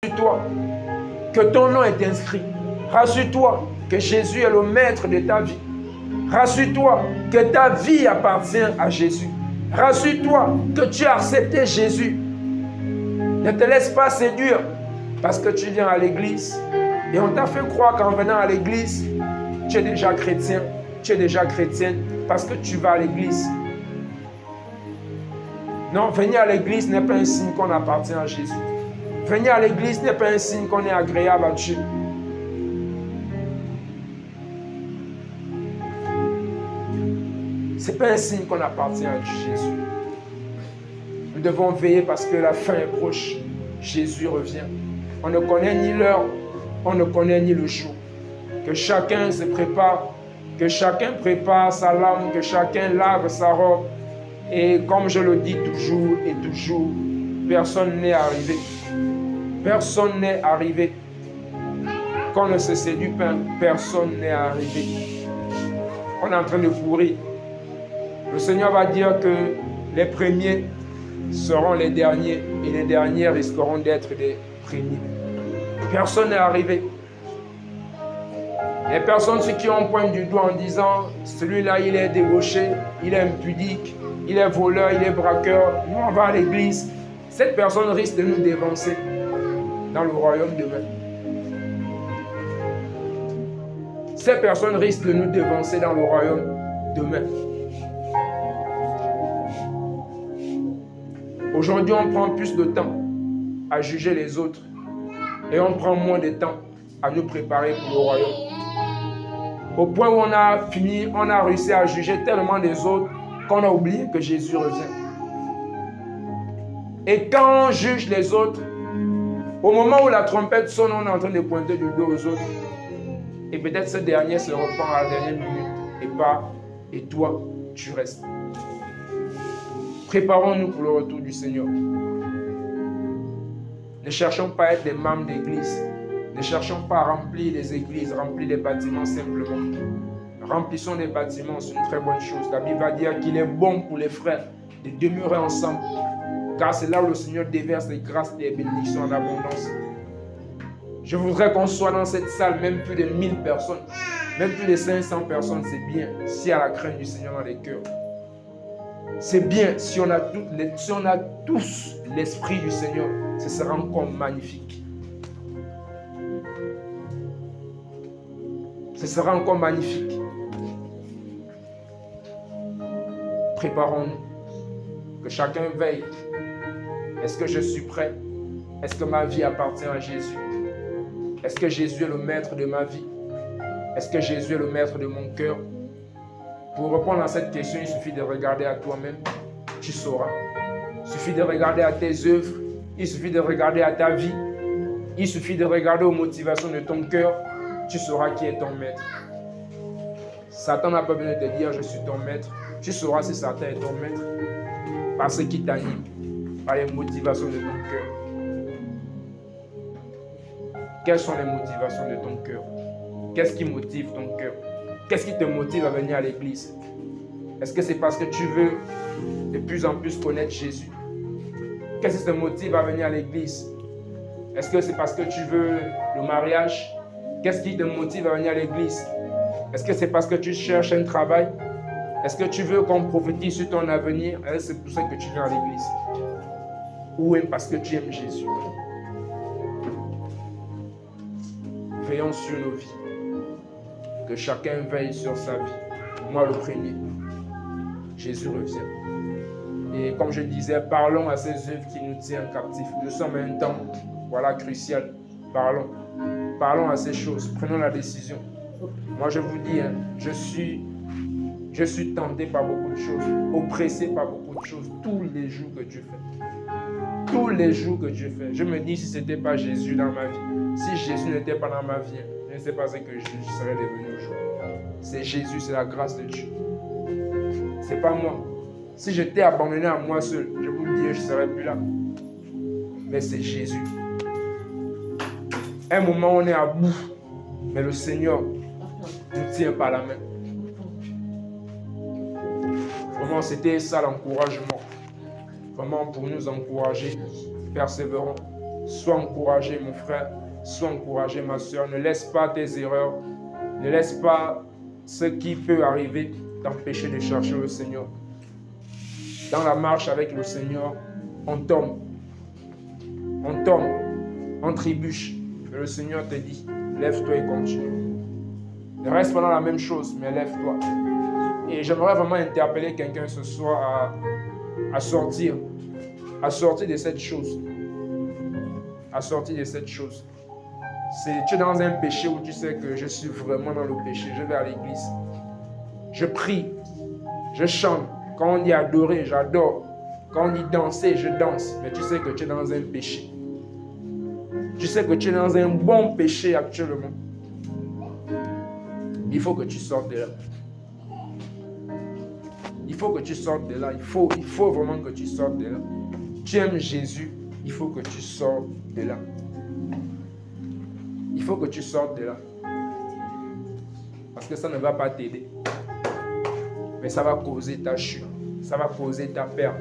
Rassure-toi que ton nom est inscrit. Rassure-toi que Jésus est le maître de ta vie. Rassure-toi que ta vie appartient à Jésus. Rassure-toi que tu as accepté Jésus. Ne te laisse pas séduire parce que tu viens à l'église et on t'a fait croire qu'en venant à l'église, tu es déjà chrétien, tu es déjà chrétienne parce que tu vas à l'église. Non, venir à l'église n'est pas un signe qu'on appartient à Jésus. Venir à l'église n'est pas un signe qu'on est agréable à Dieu. Ce n'est pas un signe qu'on appartient à Jésus. Nous devons veiller parce que la fin est proche. Jésus revient. On ne connaît ni l'heure, on ne connaît ni le jour. Que chacun se prépare, que chacun prépare sa lame, que chacun lave sa robe. Et comme je le dis toujours et toujours, personne n'est arrivé. Personne n'est arrivé. Qu'on ne se séduit pas, personne n'est arrivé. On est en train de pourrir. Le Seigneur va dire que les premiers seront les derniers et les derniers risqueront d'être des premiers. Personne n'est arrivé. Les personnes sur qui on pointe du doigt en disant celui-là il est débauché, il est impudique, il est voleur, il est braqueur, nous on va à l'église. Cette personne risque de nous dévancer dans le royaume demain. Ces personnes risquent de nous dévancer dans le royaume demain. Aujourd'hui, on prend plus de temps à juger les autres et on prend moins de temps à nous préparer pour le royaume. Au point où on a fini, on a réussi à juger tellement des autres qu'on a oublié que Jésus revient. Et quand on juge les autres, au moment où la trompette sonne, on est en train de pointer du dos aux autres. Et peut-être ce dernier se repent à la dernière minute et toi, tu restes. Préparons-nous pour le retour du Seigneur. Ne cherchons pas à être des membres d'église. Ne cherchons pas à remplir les églises, remplir les bâtiments simplement. Remplissons les bâtiments, c'est une très bonne chose. La Bible va dire qu'il est bon pour les frères de demeurer ensemble. Car c'est là où le Seigneur déverse les grâces et les bénédictions en abondance. Je voudrais qu'on soit dans cette salle, même plus de 1000 personnes, même plus de 500 personnes, c'est bien, s'il y a la crainte du Seigneur dans les cœurs. C'est bien, si on a tous l'esprit du Seigneur, ce sera encore magnifique. Ce sera encore magnifique. Préparons-nous. Que chacun veille. Est-ce que je suis prêt? Est-ce que ma vie appartient à Jésus? Est-ce que Jésus est le maître de ma vie? Est-ce que Jésus est le maître de mon cœur? Pour répondre à cette question, il suffit de regarder à toi-même. Tu sauras. Il suffit de regarder à tes œuvres. Il suffit de regarder à ta vie. Il suffit de regarder aux motivations de ton cœur. Tu sauras qui est ton maître. Satan n'a pas besoin de te dire je suis ton maître. Tu sauras si Satan est ton maître. Par ce qui t'anime. Par les motivations de ton cœur. Quelles sont les motivations de ton cœur? Qu'est-ce qui motive ton cœur? Qu'est-ce qui te motive à venir à l'église? Est-ce que c'est parce que tu veux de plus en plus connaître Jésus? Qu'est-ce qui te motive à venir à l'église? Est-ce que c'est parce que tu veux le mariage? Qu'est-ce qui te motive à venir à l'église? Est-ce que c'est parce que tu cherches un travail? Est-ce que tu veux qu'on prophétise sur ton avenir? Est-ce que c'est pour ça que tu viens à l'église? Ou même parce que tu aimes Jésus? Veillons sur nos vies. Que chacun veille sur sa vie. Moi le premier. Jésus revient. Et comme je disais, parlons à ces œuvres qui nous tiennent captifs. Nous sommes à un temps, voilà, crucial. Parlons. Parlons à ces choses. Prenons la décision. Moi je vous dis, hein, je suis tenté par beaucoup de choses, oppressé par beaucoup de choses, tous les jours que Dieu fait. Tous les jours que Dieu fait. Je me dis, si ce n'était pas Jésus dans ma vie, si Jésus n'était pas dans ma vie, je ne sais pas ce que je serais devenu aujourd'hui. C'est Jésus, c'est la grâce de Dieu. Ce n'est pas moi. Si j'étais abandonné à moi seul, je vous le dis, je ne serais plus là. Mais c'est Jésus. Un moment, on est à bout, mais le Seigneur nous tient par la main. Vraiment, c'était ça l'encouragement. Vraiment pour nous encourager, persévérons. Sois encouragé, mon frère. Sois encouragé, ma soeur. Ne laisse pas tes erreurs. Ne laisse pas ce qui peut arriver t'empêcher de chercher le Seigneur. Dans la marche avec le Seigneur, on tombe. On tombe. On trébuche. Et le Seigneur te dit, lève-toi et continue. Ne reste pas dans la même chose, mais lève-toi. Et j'aimerais vraiment interpeller quelqu'un ce soir à sortir de cette chose. À sortir de cette chose. Tu es dans un péché où tu sais que je suis vraiment dans le péché. Je vais à l'église. Je prie. Je chante. Quand on dit adorer, j'adore. Quand on dit danser, je danse. Mais tu sais que tu es dans un péché. Tu sais que tu es dans un bon péché actuellement. Il faut que tu sortes de là. Il faut que tu sortes de là. Il faut vraiment que tu sortes de là. Tu aimes Jésus, il faut que tu sortes de là. Il faut que tu sortes de là. Parce que ça ne va pas t'aider. Mais ça va causer ta chute. Ça va causer ta perte.